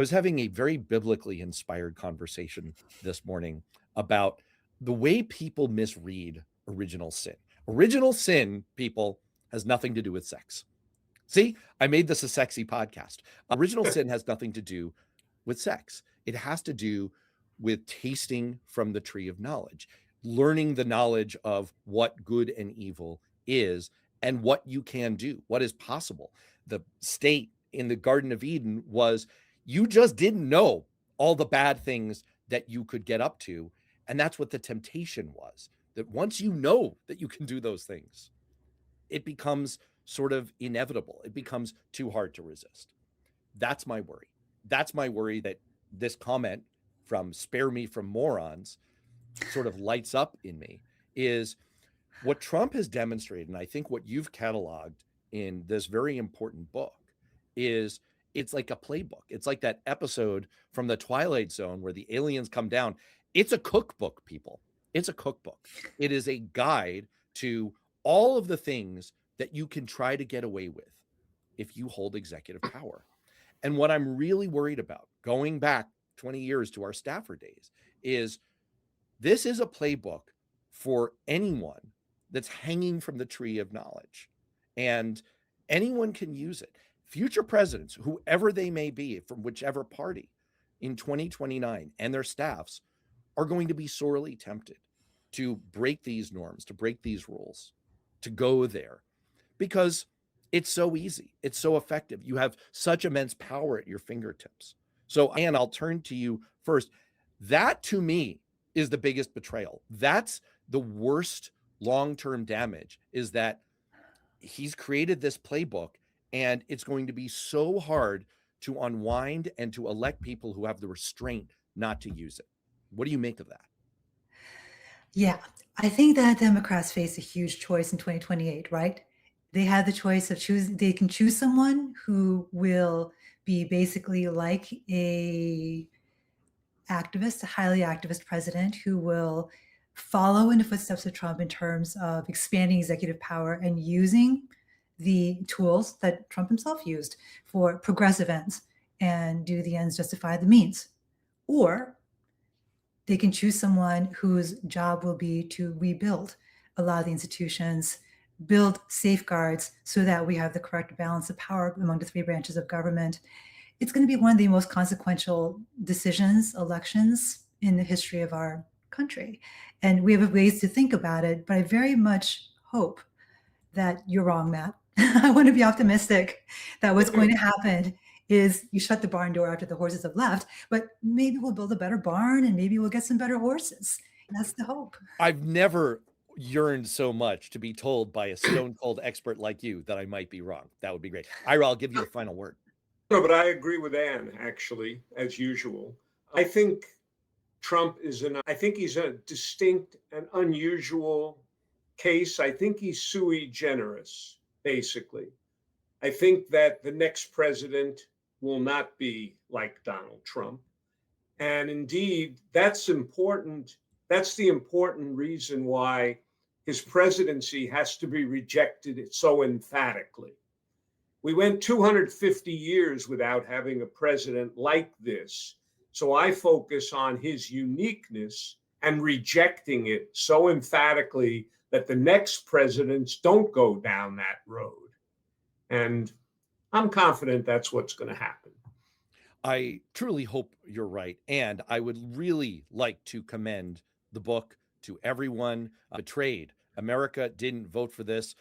I was having a very biblically inspired conversation this morning about the way people misread original sin. Original sin, people, has nothing to do with sex. See, I made this a sexy podcast. Original sin has nothing to do with sex. It has to do with tasting from the tree of knowledge, learning the knowledge of what good and evil is and what you can do, what is possible. The state in the Garden of Eden was you just didn't know all the bad things that you could get up to. And that's what the temptation was, that once you know that you can do those things, it becomes sort of inevitable. It becomes too hard to resist. That's my worry. That's my worry, that this comment from "spare me from morons" sort of lights up in me, is what Trump has demonstrated. And I think what you've cataloged in this very important book is it's like a playbook. It's like that episode from the Twilight Zone where the aliens come down. It's a cookbook, people. It's a cookbook. It is a guide to all of the things that you can try to get away with if you hold executive power. And what I'm really worried about, going back 20 years to our Stafford days, is this is a playbook for anyone that's hanging from the tree of knowledge. And anyone can use it. Future presidents, whoever they may be, from whichever party in 2029, and their staffs are going to be sorely tempted to break these norms, to break these rules, to go there, because it's so easy. It's so effective. You have such immense power at your fingertips. So, Ann, I'll turn to you first. That, to me, is the biggest betrayal. That's the worst long-term damage, is that he's created this playbook, and it's going to be so hard to unwind and to elect people who have the restraint not to use it. What do you make of that? Yeah, I think that Democrats face a huge choice in 2028, right? They have the choice of choosing, they can choose someone who will be basically like a activist, a highly activist president who will follow in the footsteps of Trump in terms of expanding executive power and using the tools that Trump himself used for progressive ends and do the ends justify the means. Or they can choose someone whose job will be to rebuild a lot of the institutions, build safeguards so that we have the correct balance of power among the three branches of government. It's going to be one of the most consequential decisions, elections in the history of our country. And we have ways to think about it, but I very much hope that you're wrong, Matt. I want to be optimistic that what's going to happen is you shut the barn door after the horses have left, but maybe we'll build a better barn and maybe we'll get some better horses. That's the hope. I've never yearned so much to be told by a stone cold expert like you that I might be wrong. That would be great. Ira, I'll give you the final word. No, but I agree with Ann, actually, as usual. I think I think he's a distinct and unusual case. I think he's sui generis, basically. I think that the next president will not be like Donald Trump. And indeed, that's important. That's the important reason why his presidency has to be rejected so emphatically. We went 250 years without having a president like this. So I focus on his uniqueness and rejecting it so emphatically that the next presidents don't go down that road. And I'm confident that's what's going to happen. I truly hope you're right. And I would really like to commend the book to everyone betrayed. America didn't vote for this.